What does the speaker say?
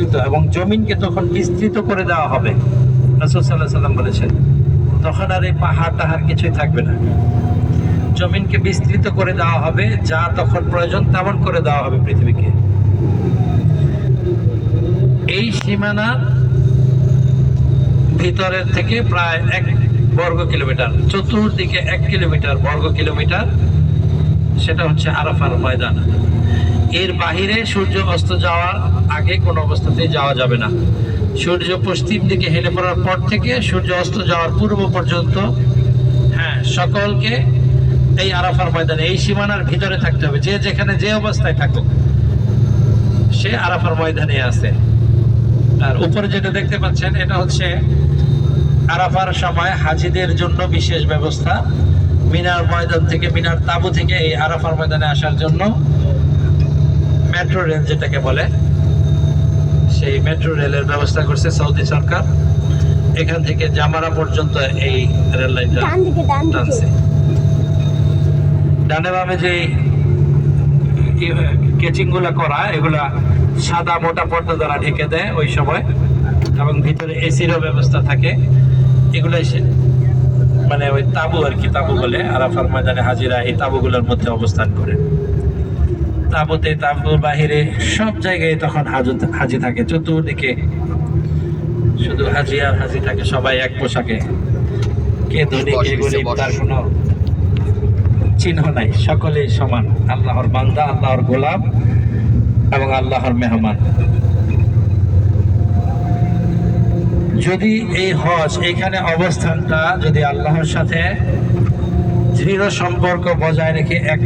বিস্তৃত, এবং জমিনকে তখন বিস্তৃত করে দেওয়া হবে। রাসূল সাল্লাল্লাহু আলাইহি ওয়াসাল্লাম বলেছেন, তখন আর এই পাহাড় টাহাড় কিছুই থাকবে না, জমিনকে বিস্তৃত করে দেওয়া হবে, যা তখন প্রয়োজন তেমন করে দেওয়া হবে পৃথিবীকে। এই সীমানা ভিতরের থেকে প্রায় 1 বর্গ কিলোমিটার, চতুর্দিকে 1 কিলোমিটার বর্গ কিলোমিটার, সেটা হচ্ছে আরাফার ময়দান। এর বাহিরে সূর্য অস্ত যাওয়ার আগে কোনো অবস্থাতেই যাওয়া যাবে না। সূর্য পশ্চিম দিকে হেলে পড়ার পর থেকে সূর্য অস্ত যাওয়ার পূর্ব পর্যন্ত, হ্যাঁ, সকলকে এই আরাফার ময়দানে, এই সীমানার ভিতরে থাকতে হবে। যে যেখানে যে অবস্থায় থাকুক, সে আরাফার ময়দানে আছে। আর উপরে যেটা দেখতে পাচ্ছেন, এটা হচ্ছে আরাফার সময় হাজিদের জন্য বিশেষ ব্যবস্থা। মিনার ময়দান থেকে, মিনার তাবু থেকে এই আরাফার ময়দানে আসার জন্য মেট্রো রেল যেটাকে বলে, সেই মেট্রো রেলের ব্যবস্থা করছে সৌদি সরকার। এখান থেকে জামারা পর্যন্ত এই রেল লাইনটা টানছে। ডানে বামে যে কেচিং গুলা করা, এগুলা সাদা মোটা পর্দা দ্বারা ঢেকে দেয় ওই সময়, এবং ভিতরে এসিরও ব্যবস্থা থাকে। এগুলাই মানে ওই তাবু আর কি, তাবু বলে। আরাফার ময়দানে হাজিরা এই তাবুগুলোর মধ্যে অবস্থান করে। তাবুতে, তাবুর বাহিরে সব জায়গায় তখন হাজি থাকে, চতুর্দিকে শুধু হাজি আর হাজি থাকে, সবাই এক পোশাকে। কে ধনী কে গরিব তার কোনো চিহ্ন নাই, সকলেই সমান, আল্লাহর বান্দা, আল্লাহর গোলাম এবং আল্লাহর মেহমান। যদি এই হজ, এইখানে অবস্থানটা যদি আল্লাহর সাথে দৃঢ় সম্পর্ক বজায় রেখে এক